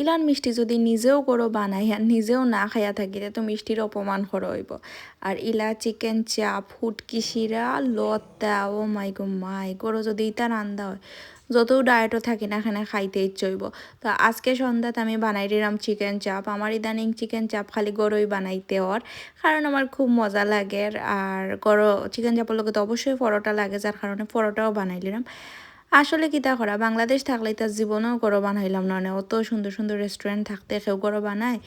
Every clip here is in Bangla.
ইলান মিষ্টি যদি নিজেও করো বানাই আর নিজেও না খাইয়া থাকি তো মিষ্টির অপমান করা হইব। আর ইলা চিকেন চাপ হুটকি শিরা লতা ও মাই গো মাই করো যদি ইটা রান্দা হয় যত ডায়েটও থাকি না এখানে খাইতে ইচ্ছে হইব। তো আজকে সন্ধ্যাতে আমি বানাই দিলাম চিকেন চাপ। আমার ইদানিং চিকেন চাপ খালি গরুই বানাইতে ওর, কারণ আমার খুব মজা লাগে। আর গরো চিকেন চাপের লগে তো অবশ্যই পরোটা লাগে, যার কারণে পরোটাও বানাই দিলাম। আসলে কিতা করা, বাংলাদেশ থাকলে তার জীবনেও গরো বানাইলাম না, অত সুন্দর সুন্দর রেস্টুরেন্ট থাকতে কেউ গরো বানায়।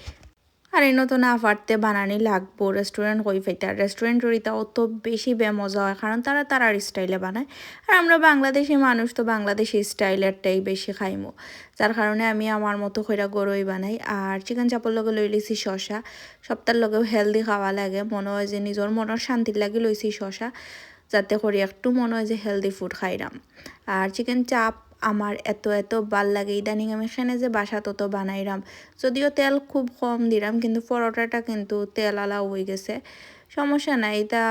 আর এই তো না পারতে বানানি লাগবো, রেস্টুরেন্ট হই ফেটার রেস্টুরেন্টের এটা অত বেশি বেমজা হয়, কারণ তারা তারার স্টাইলে বানায়। আর আমরা বাংলাদেশি মানুষ তো বাংলাদেশি স্টাইলেরটাই বেশি খাইমো, যার কারণে আমি আমার মতো কইরা গরুই বানাই। আর চিকেন চাপের লগে লই লিছি শশা, সপ্তাহের লগেও হেলদি খাওয়া লাগে, মনে হয় যে নিজের মনের শান্তির লাগে লইছি শশা, যাতে করে একটু মনে হয় যে হেলদি ফুড খাইলাম। আর চিকেন চাপ আমার এত এত ভাল লাগে, ইদানিং আমি এখানে যে বাসা তত বানাইলাম, যদিও তেল খুব কম দিলাম, কিন্তু পরোটাটা কিন্তু তেল আলা হয়ে গেছে। সমস্যা নাই, এটা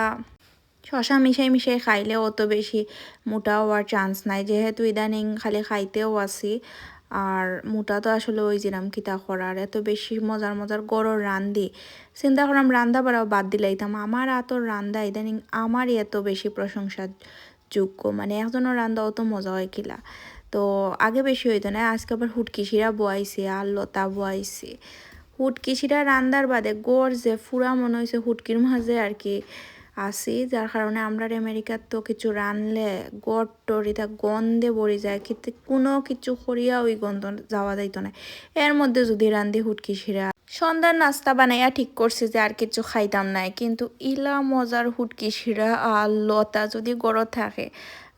শশা মিশাই মিশাই খাইলে অত বেশি মোটা হওয়ার চান্স নাই, যেহেতু ইদানিং খালি খাইতেও আছি। আর মোটা তো আসলে ওই যেরাম কিতা করার, এত বেশি মজার মজার গরর রান্ধি, চিন্তা করলাম রান্দা বাড়াও বাদ দিলাইতাম। আমার আতর রান্দা ইদানিং আমারই এত বেশি প্রশংসার যোগ্য, মানে একজনের রান্দা অত মজা হয় কিলা। তো আগে বেশি হইতো না, আজকে আবার হুটকি শিরা বয়াইছে আর লতা বয়াইছে। হুটকি শিরা রান্দার বাদে গড় যে ফুরা মনে হয়েছে হুটকির মাঝে আর কি আসি, যার কারণে আমরা আমেরিকার তো কিছু রানলে গড় টরিটা গন্ধে ভরে যায়, কিন্তু কোনো কিছু করিয়া ওই গন্ধ যাওয়া যাইতো না। এর মধ্যে যদি রান্ধি হুটকি শিরা, সন্ধ্যার নাস্তা বানাইয়া ঠিক করছি যে আর কিছু খাইতাম নাই, কিন্তু ইলা মজার হুটকি শিরা আর লতা যদি গড় থাকে,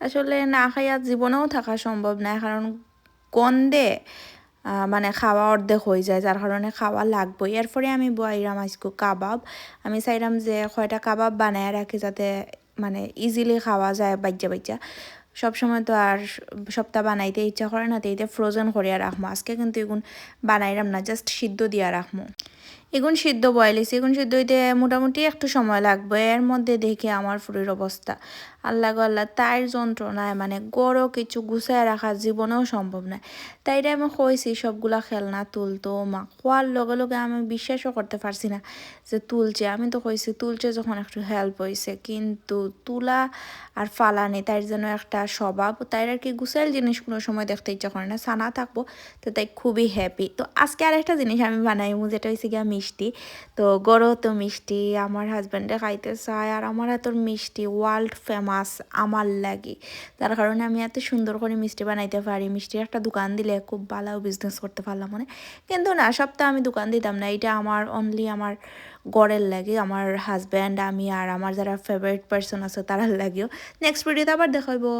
আসলে না খাইয়া জীবনেও থাকা সম্ভব না, কারণ গন্ধে মানে খাওয়া অর্ধেক হয়ে যায়, যার কারণে খাওয়া লাগবে। এরপরে আমি বয়াইরাম আজকে কাবাব। আমি চাইলাম যে কয়টা কাবাব বানায় রাখি, যাতে মানে ইজিলি খাওয়া যায় বাজ্যা বাজ্যা। সবসময় তো আর সপ্তাহ বানাইতে ইচ্ছা করে না, তো এইটা ফ্রোজেন করিয়া রাখবো। আজকে কিন্তু এগুন বানাইলাম না, জাস্ট সিদ্ধ দিয়া রাখবো। এগুন সিদ্ধ বয়ালিছি, এগুন সিদ্ধ হইতে মোটামুটি একটু সময় লাগবে। এর মধ্যে দেখি আমার ফুরির অবস্থা, আল্লাহ গো আল্লাহ, তাইর যন্ত্রণায় মানে গড়ও কিছু গুছায় রাখা জীবনেও সম্ভব নয়। তাইরে আমি কইছি সবগুলা খেলনা তুলতো, মা খোয়ার লগে লগে আমি বিশ্বাসও করতে পারছি না যে তুলছে। আমি তো কইছি তুলছে যখন একটু হেল্প হয়েছে, কিন্তু তুলা আর ফালানি তাই যেন একটা স্বভাব, তাই আর কি গুছাইল জিনিস কোনো সময় দেখতে ইচ্ছা করে না, সানা থাকবো তো তাই খুবই হ্যাপি। তো আজকে আরেকটা জিনিস আমি বানাইমু, যেটা হয়েছে গিয়া মিষ্টি। তো গরো তো মিষ্টি আমার হাজব্যান্ডে খাইতে চায়, আর আমার এত মিষ্টি ওয়ার্ল্ড ফেমাস আমার লাগে, তার কারণে আমি এত সুন্দর করে মিষ্টি বানাইতে পারি। মিষ্টির একটা দোকান দিলে খুব ভালো বিজনেস করতে পারলাম মনে, কিন্তু না সপ্তাহে আমি দোকান দিতাম না, এটা আমার অনলি আমার গড়ের লাগে, আমার হাজব্যান্ড আমি আর আমার যারা ফেভারিট পার্সন আছে তারার লাগেও। নেক্সট ভিডিওতে আবার দেখাইবো।